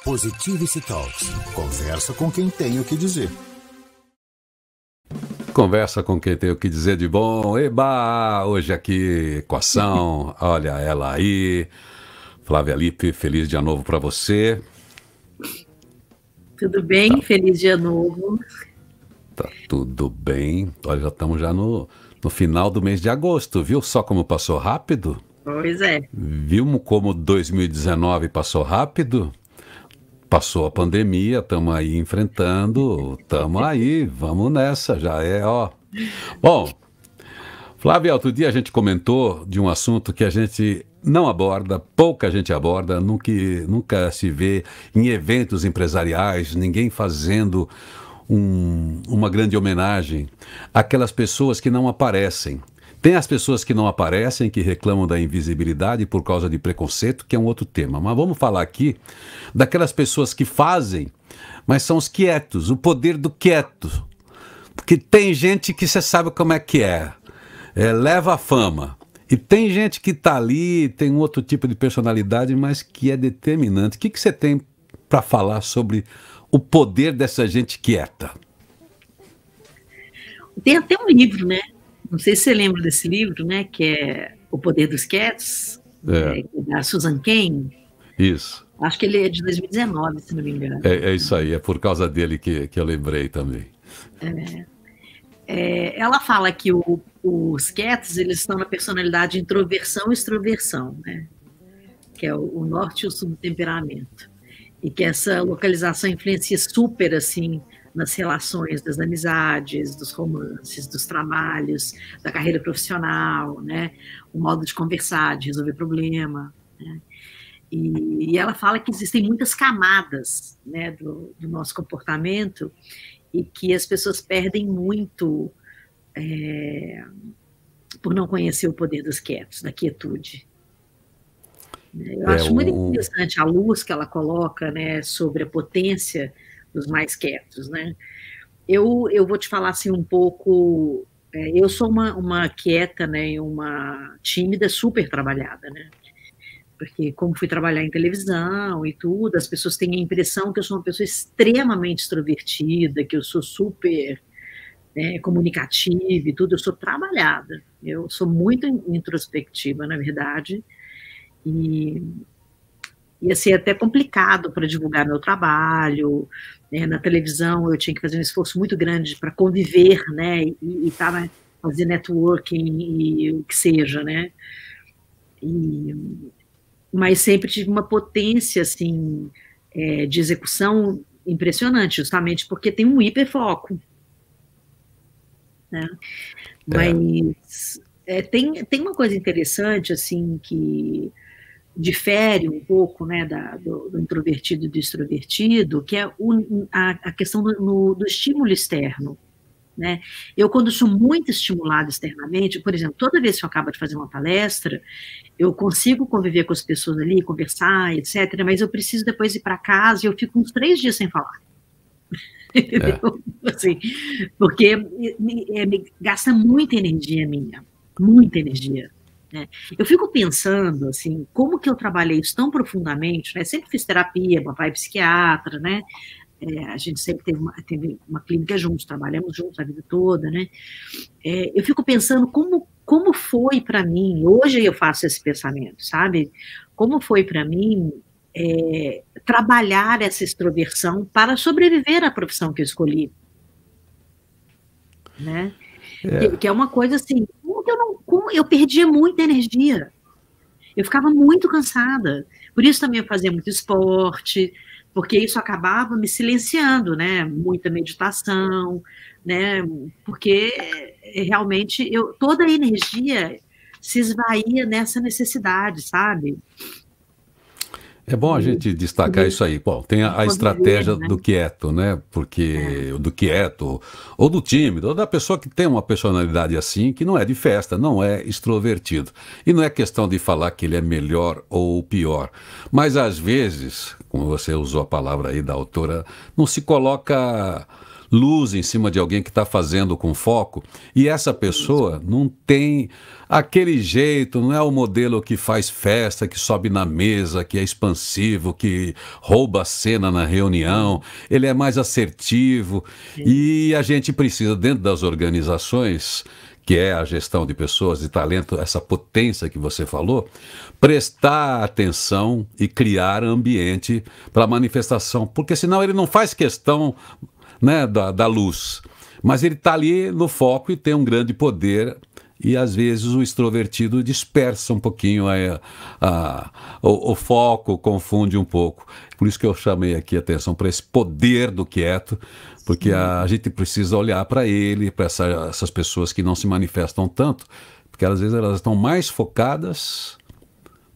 Positivity Talks. Conversa com quem tem o que dizer. Conversa com quem tem o que dizer de bom. Eba! Hoje aqui, equação. Olha ela aí. Flávia Lippe, feliz dia novo para você. Tudo bem? Tá. Feliz dia novo. Tá tudo bem. Olha, já estamos já no final do mês de agosto, viu? Só como passou rápido? Pois é. Viu como 2019 passou rápido? Passou a pandemia, estamos aí enfrentando, estamos aí, vamos nessa, já é, ó. Bom, Flávia, outro dia a gente comentou de um assunto que a gente não aborda, pouca gente aborda, nunca se vê em eventos empresariais, ninguém fazendo uma grande homenagem àquelas pessoas que não aparecem. Tem as pessoas que não aparecem, que reclamam da invisibilidade por causa de preconceito, que é um outro tema. Mas vamos falar aqui daquelas pessoas que fazem, mas são os quietos, o poder do quieto. Porque tem gente que você sabe como é que é, leva a fama. E tem gente que está ali, tem um outro tipo de personalidade, mas que é determinante. O que você tem para falar sobre o poder dessa gente quieta? Tem até um livro, né? Não sei se você lembra desse livro, né? Que é O Poder dos Quietos, da Susan Cain. Isso. Acho que ele é de 2019, se não me engano. É isso aí, é por causa dele que eu lembrei também. Ela fala que os quietos, eles estão na personalidade introversão e extroversão, né? Que é o norte e o sul do temperamento. E que essa localização influencia super, assim, nas relações das amizades, dos romances, dos trabalhos, da carreira profissional, né? O modo de conversar, de resolver problema, né? E ela fala que existem muitas camadas, né, do nosso comportamento e que as pessoas perdem muito por não conhecer o poder dos quietos, da quietude. Eu acho muito interessante a luz que ela coloca, né, sobre a potência dos mais quietos, né? Eu vou te falar assim um pouco. Eu sou uma quieta, né, e uma tímida super trabalhada, né? Porque como fui trabalhar em televisão e tudo, as pessoas têm a impressão que eu sou uma pessoa extremamente extrovertida, que eu sou super comunicativa e tudo. Eu sou trabalhada. Eu sou muito introspectiva, na verdade. E ia ser até complicado para divulgar meu trabalho, né? Na televisão eu tinha que fazer um esforço muito grande para conviver, né, e fazer networking e o que seja, né, mas sempre tive uma potência, assim, de execução impressionante, justamente porque tem um hiperfoco, né, mas tem uma coisa interessante, assim, que difere um pouco, né, do introvertido e do extrovertido, que é a questão do estímulo externo, né? Eu, quando sou muito estimulada externamente, por exemplo, toda vez que eu acabo de fazer uma palestra, eu consigo conviver com as pessoas ali, conversar, etc., mas eu preciso depois ir para casa e eu fico uns 3 dias sem falar. Entendeu? Assim, porque me gasta muita energia minha, muita energia. Eu fico pensando, assim, como que eu trabalhei isso tão profundamente, né? Sempre fiz terapia, papai é psiquiatra, né? A gente sempre teve uma clínica juntos, trabalhamos juntos a vida toda, né? Eu fico pensando como foi para mim, hoje eu faço esse pensamento, sabe? Como foi para mim trabalhar essa extroversão para sobreviver à profissão que eu escolhi, né? Que é uma coisa assim, como eu perdia muita energia, eu ficava muito cansada, por isso também eu fazia muito esporte, porque isso acabava me silenciando, né, muita meditação, né, porque realmente toda a energia se esvaía nessa necessidade, sabe? É bom a gente destacar isso aí. Bom, tem a estratégia do quieto, né? Porque do quieto, ou do tímido, ou da pessoa que tem uma personalidade assim, que não é de festa, não é extrovertido. E não é questão de falar que ele é melhor ou pior. Mas às vezes, como você usou a palavra aí da autora, não se coloca luz em cima de alguém que está fazendo com foco, e essa pessoa não tem aquele jeito, não é o modelo que faz festa, que sobe na mesa, que é expansivo, que rouba a cena na reunião, ele é mais assertivo, e a gente precisa, dentro das organizações, que é a gestão de pessoas e talento, essa potência que você falou, prestar atenção e criar ambiente para manifestação, porque senão ele não faz questão, né, da luz, mas ele está ali no foco e tem um grande poder, e às vezes o extrovertido dispersa um pouquinho o foco, confunde um pouco. Por isso que eu chamei aqui a atenção para esse poder do quieto, porque a gente precisa olhar para ele, para essas pessoas que não se manifestam tanto, porque às vezes elas estão mais focadas,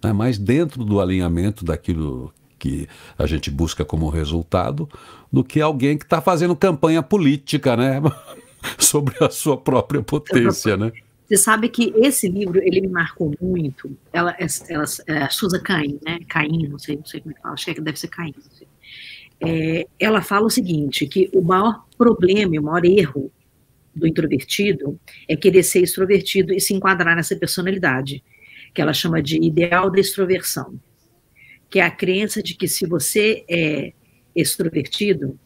né, mais dentro do alinhamento daquilo que a gente busca como resultado, do que alguém que está fazendo campanha política, né, sobre a sua própria potência, né? Você sabe que esse livro, ele me marcou muito. A Susan Cain, né? Cain, não sei como é que fala, acho que deve ser Cain. Ela fala o seguinte, que o maior problema e o maior erro do introvertido é querer ser extrovertido e se enquadrar nessa personalidade, que ela chama de ideal da extroversão, que é a crença de que se você é extrovertido,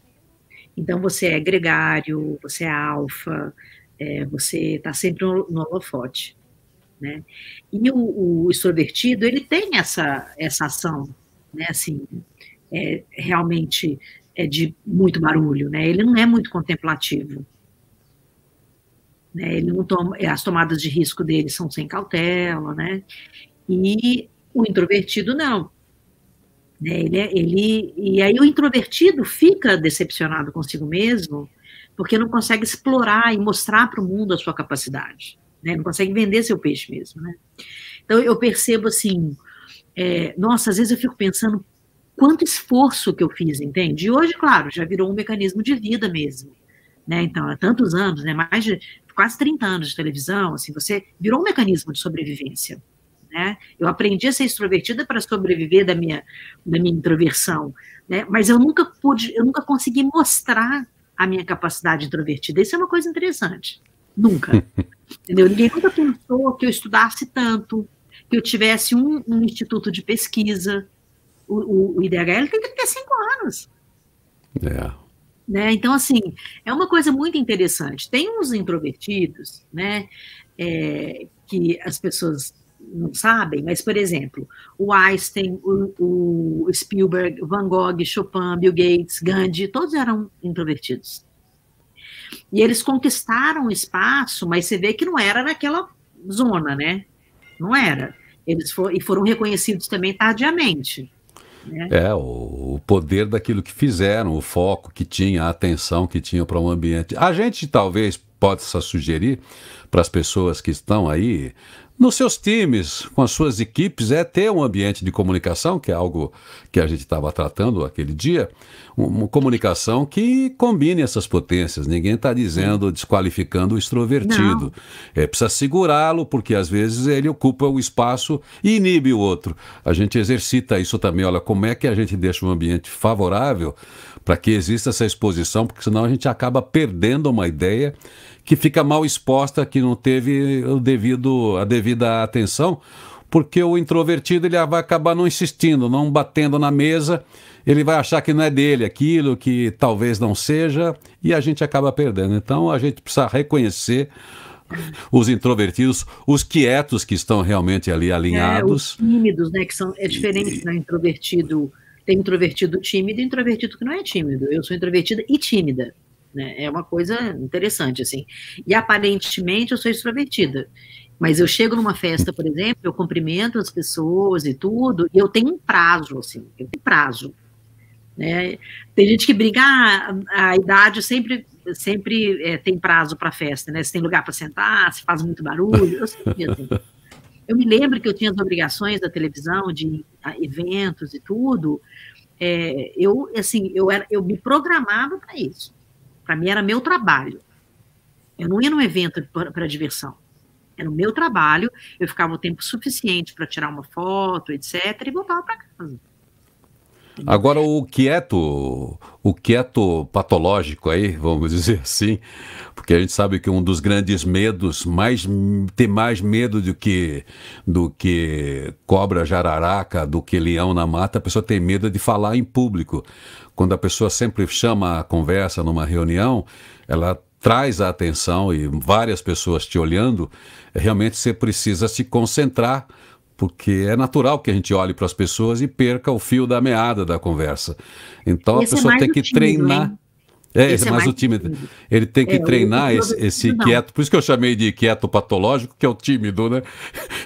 então você é gregário, você é alfa, você está sempre no holofote, né? E o extrovertido, ele tem essa ação, né? Assim, realmente de muito barulho, né? Ele não é muito contemplativo, né? Ele não toma, as tomadas de risco dele são sem cautela, né? E o introvertido não. Né? E aí o introvertido fica decepcionado consigo mesmo, porque não consegue explorar e mostrar para o mundo a sua capacidade, né? Não consegue vender seu peixe mesmo, né? Então eu percebo assim, nossa, às vezes eu fico pensando quanto esforço que eu fiz, entende? E hoje, claro, já virou um mecanismo de vida mesmo, né? Então, há tantos anos, né? Mais de quase 30 anos de televisão, assim, você virou um mecanismo de sobrevivência, né? Eu aprendi a ser extrovertida para sobreviver da minha introversão, né? Mas eu nunca consegui mostrar a minha capacidade introvertida. Isso é uma coisa interessante. Nunca. Entendeu? Ninguém nunca pensou que eu estudasse tanto, que eu tivesse um instituto de pesquisa. O IDHL tem 35 anos. Né? Então, assim, é uma coisa muito interessante. Tem uns introvertidos, né, que as pessoas não sabem, mas, por exemplo, o Einstein, o Spielberg, Van Gogh, Chopin, Bill Gates, Gandhi, todos eram introvertidos. E eles conquistaram espaço, mas você vê que não era naquela zona, né? Não era. Eles foram reconhecidos também tardiamente. Né? O poder daquilo que fizeram, o foco que tinha, a atenção que tinha para um ambiente. A gente talvez possa sugerir para as pessoas que estão aí nos seus times, com as suas equipes, ter um ambiente de comunicação, que é algo que a gente estava tratando aquele dia, uma comunicação que combine essas potências. Ninguém está dizendo, desqualificando o extrovertido. Precisa segurá-lo, porque às vezes ele ocupa o espaço e inibe o outro. A gente exercita isso também. Olha, como é que a gente deixa um ambiente favorável para que exista essa exposição, porque senão a gente acaba perdendo uma ideia que fica mal exposta, que não teve a devida atenção, porque o introvertido ele vai acabar não insistindo, não batendo na mesa, ele vai achar que não é dele aquilo, que talvez não seja, e a gente acaba perdendo. Então a gente precisa reconhecer os introvertidos, os quietos que estão realmente ali alinhados. Os tímidos, né, que é diferente do introvertido. Tem introvertido tímido e introvertido que não é tímido. Eu sou introvertida e tímida. Né? É uma coisa interessante, assim. E aparentemente eu sou extrovertida. Mas eu chego numa festa, por exemplo, eu cumprimento as pessoas e tudo, e eu tenho um prazo, assim, eu tenho prazo. Né? Tem gente que brinca, a idade sempre tem prazo para festa, né? Se tem lugar para sentar, se faz muito barulho, eu sempre assim. Eu me lembro que eu tinha as obrigações da televisão, de eventos e tudo, eu me programava para isso. Para mim era meu trabalho. Eu não ia num evento para diversão. Era o meu trabalho, eu ficava o tempo suficiente para tirar uma foto, etc., e voltava para casa. Agora, o quieto patológico aí, vamos dizer assim, porque a gente sabe que um dos grandes medos, ter mais medo do que cobra, jararaca, do que leão na mata, a pessoa tem medo de falar em público. Quando a pessoa sempre chama a conversa numa reunião, ela traz a atenção e várias pessoas te olhando, realmente você precisa se concentrar, porque é natural que a gente olhe para as pessoas e perca o fio da meada da conversa. Então a pessoa tem que treinar. Esse é mais o tímido. Ele tem que treinar esse quieto, por isso que eu chamei de quieto patológico, que é o tímido, né?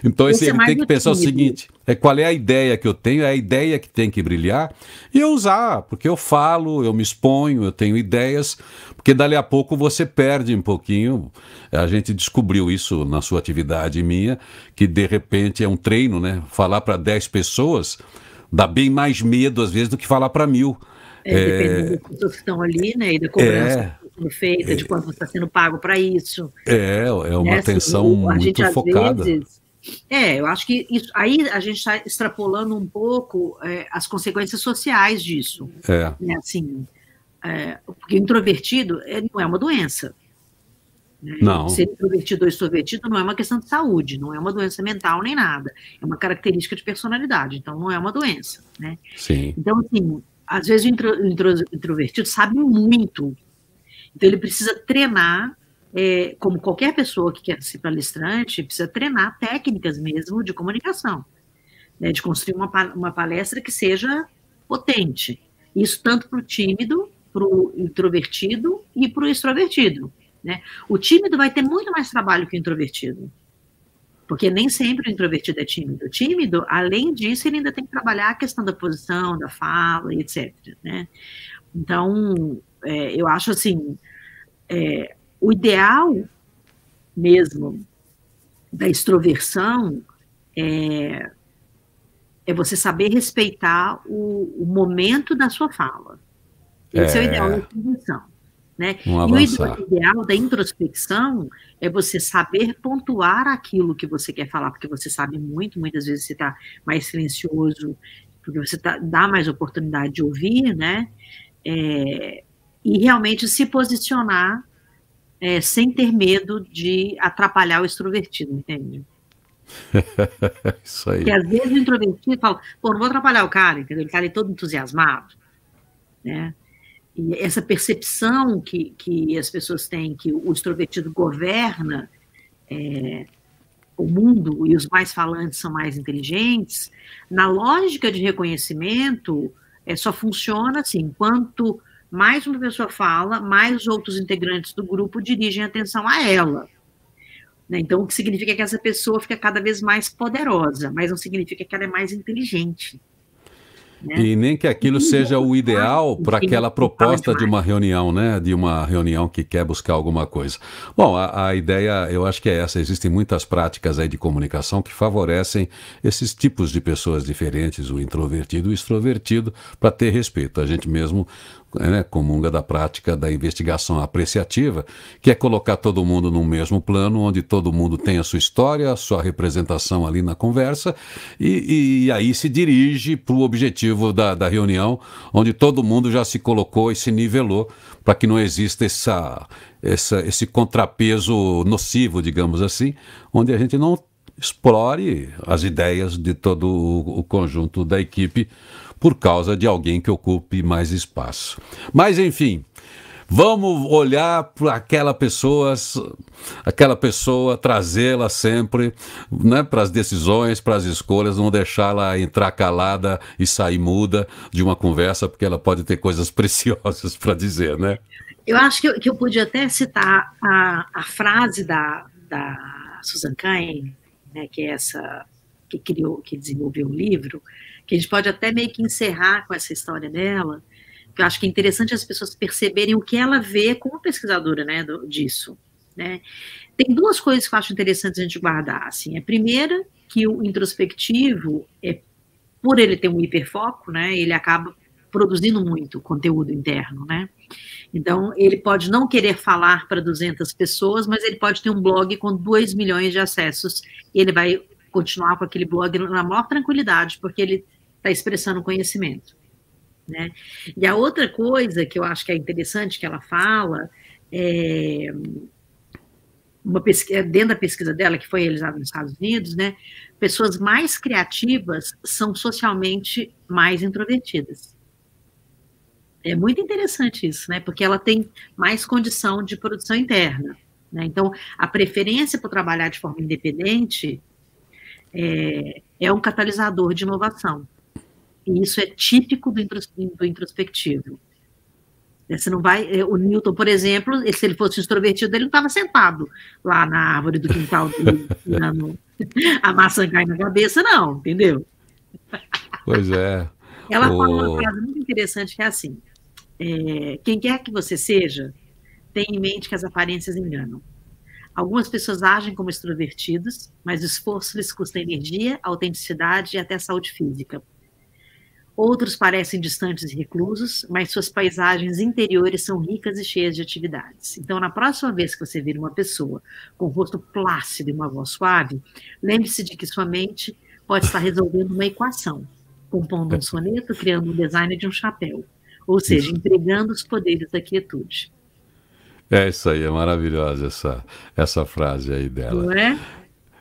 Então ele tem que pensar o seguinte, qual é a ideia que eu tenho, é a ideia que tem que brilhar, e eu usar, porque eu falo, eu me exponho, eu tenho ideias, porque dali a pouco você perde um pouquinho. A gente descobriu isso na sua atividade minha, que de repente é um treino, né? Falar para 10 pessoas dá bem mais medo às vezes do que falar para 1000. Dependendo das pessoas que estão ali, né? E da cobrança que está sendo feita, de quanto você está sendo pago para isso. É uma atenção muito focada. Vezes, eu acho que isso, aí a gente está extrapolando um pouco as consequências sociais disso. Né? Assim, porque introvertido não é uma doença. Né? Não. Ser introvertido ou extrovertido não é uma questão de saúde, não é uma doença mental nem nada. É uma característica de personalidade, então não é uma doença. Né? Sim. Então, assim, às vezes o introvertido sabe muito, então ele precisa treinar, como qualquer pessoa que quer ser palestrante, precisa treinar técnicas mesmo de comunicação, né, de construir uma palestra que seja potente. Isso tanto para o tímido, para o introvertido e para o extrovertido. Né? O tímido vai ter muito mais trabalho que o introvertido, porque nem sempre o introvertido é tímido. O tímido, além disso, ele ainda tem que trabalhar a questão da posição, da fala, etc. Né? Então, eu acho assim, o ideal mesmo da extroversão é você saber respeitar o momento da sua fala. Esse é o ideal da extroversão. Né? E o ideal da introspecção é você saber pontuar aquilo que você quer falar, porque você sabe muitas vezes você está mais silencioso, porque você dá mais oportunidade de ouvir, né? E realmente se posicionar sem ter medo de atrapalhar o extrovertido, entende? Isso aí. Porque às vezes o introvertido fala, não vou atrapalhar o cara, entendeu? Ele está ali todo entusiasmado, né? E essa percepção que as pessoas têm que o extrovertido governa o mundo e os mais falantes são mais inteligentes, na lógica de reconhecimento, só funciona assim, quanto mais uma pessoa fala, mais os outros integrantes do grupo dirigem a atenção a ela. Né? Então, o que significa que essa pessoa fica cada vez mais poderosa, mas não significa que ela é mais inteligente. Né? E nem que aquilo seja o ideal para aquela proposta de uma reunião, né? De uma reunião que quer buscar alguma coisa. Bom, a ideia, eu acho que é essa. Existem muitas práticas aí de comunicação que favorecem esses tipos de pessoas diferentes, o introvertido e o extrovertido, para ter respeito. A gente mesmo comunga da prática da investigação apreciativa, que é colocar todo mundo no mesmo plano, onde todo mundo tem a sua história, a sua representação ali na conversa, e aí se dirige para o objetivo da reunião, onde todo mundo já se colocou e se nivelou, para que não exista esse contrapeso nocivo, digamos assim, onde a gente não explore as ideias de todo o conjunto da equipe, por causa de alguém que ocupe mais espaço. Mas, enfim, vamos olhar para aquela pessoa, trazê-la sempre, né, para as decisões, para as escolhas, não deixá-la entrar calada e sair muda de uma conversa, porque ela pode ter coisas preciosas para dizer, né? Eu acho que eu podia até citar a frase da Susan Cain, né, que é essa que desenvolveu o livro, que a gente pode até meio que encerrar com essa história dela, que eu acho que é interessante as pessoas perceberem o que ela vê como pesquisadora, né, disso. Né? Tem duas coisas que eu acho interessantes a gente guardar. Assim. A primeira, que o introspectivo, por ele ter um hiperfoco, né, ele acaba produzindo muito conteúdo interno. Né? Então, ele pode não querer falar para 200 pessoas, mas ele pode ter um blog com 2 milhões de acessos, e ele vai continuar com aquele blog na maior tranquilidade, porque ele está expressando conhecimento. né? E a outra coisa que eu acho que é interessante que ela fala dentro da pesquisa dela, que foi realizada nos Estados Unidos, né, pessoas mais criativas são socialmente mais introvertidas. É muito interessante isso, né, porque ela tem mais condição de produção interna, né? Então, a preferência por trabalhar de forma independente é um catalisador de inovação. E isso é típico do introspectivo. Você não vai, o Newton, por exemplo, se ele fosse extrovertido, ele não estava sentado lá na árvore do quintal dele, tirando a maçã cai na cabeça, não, entendeu? Pois é. Ela fala uma frase muito interessante que é assim: quem quer que você seja, tenha em mente que as aparências enganam. Algumas pessoas agem como extrovertidos, mas o esforço lhes custa energia, autenticidade e até saúde física. Outros parecem distantes e reclusos, mas suas paisagens interiores são ricas e cheias de atividades. Então, na próxima vez que você vir uma pessoa com um rosto plácido e uma voz suave, lembre-se de que sua mente pode estar resolvendo uma equação, compondo um soneto, criando um design de um chapéu, ou seja, empregando os poderes da quietude. É isso aí, é maravilhosa essa frase aí dela. Não é?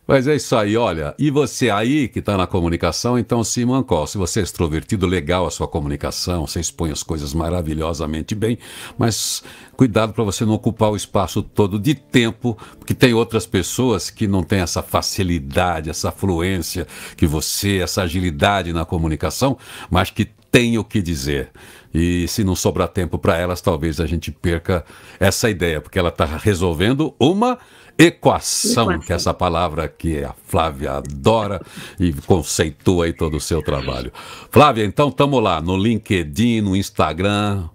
Mas é isso aí, olha, e você aí que está na comunicação, então se mancou. Se você é extrovertido, legal a sua comunicação, você expõe as coisas maravilhosamente bem, mas cuidado para você não ocupar o espaço todo de tempo, porque tem outras pessoas que não têm essa facilidade, essa fluência que você, essa agilidade na comunicação, mas que tem o que dizer. E se não sobrar tempo para elas, talvez a gente perca essa ideia, porque ela está resolvendo uma equação, que é essa palavra que a Flávia adora e conceitua aí todo o seu trabalho. Flávia, então estamos lá no LinkedIn, no Instagram,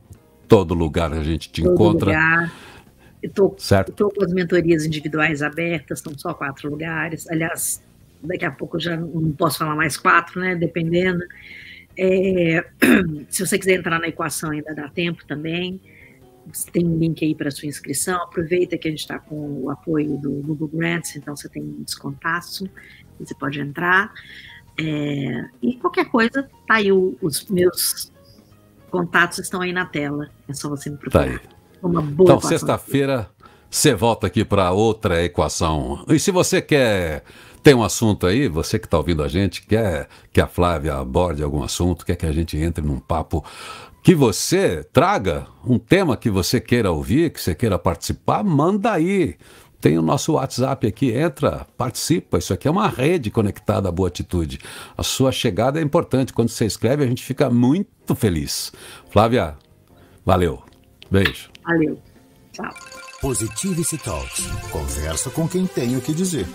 todo lugar a gente te encontra. Lugar. Estou com as mentorias individuais abertas, são só 4 lugares. Aliás, daqui a pouco eu já não posso falar mais 4, né? Dependendo. Se você quiser entrar na equação, ainda dá tempo também. Tem um link aí para sua inscrição. Aproveita que a gente está com o apoio do Google Grants, então você tem um descontaço, você pode entrar. E qualquer coisa, tá aí os meus contatos estão aí na tela. É só você me procurar. Tá aí. Uma boa então, sexta-feira, você volta aqui para outra equação. E se você tem um assunto aí, você que está ouvindo a gente, quer que a Flávia aborde algum assunto, quer que a gente entre num papo, que você traga um tema que você queira ouvir, que você queira participar, manda aí. Tem o nosso WhatsApp aqui, entra, participa. Isso aqui é uma rede conectada à Boa Atitude. A sua chegada é importante. Quando você escreve, a gente fica muito feliz. Flávia, valeu. Beijo. Valeu. Tchau. Positivity Talks. Conversa com quem tem o que dizer.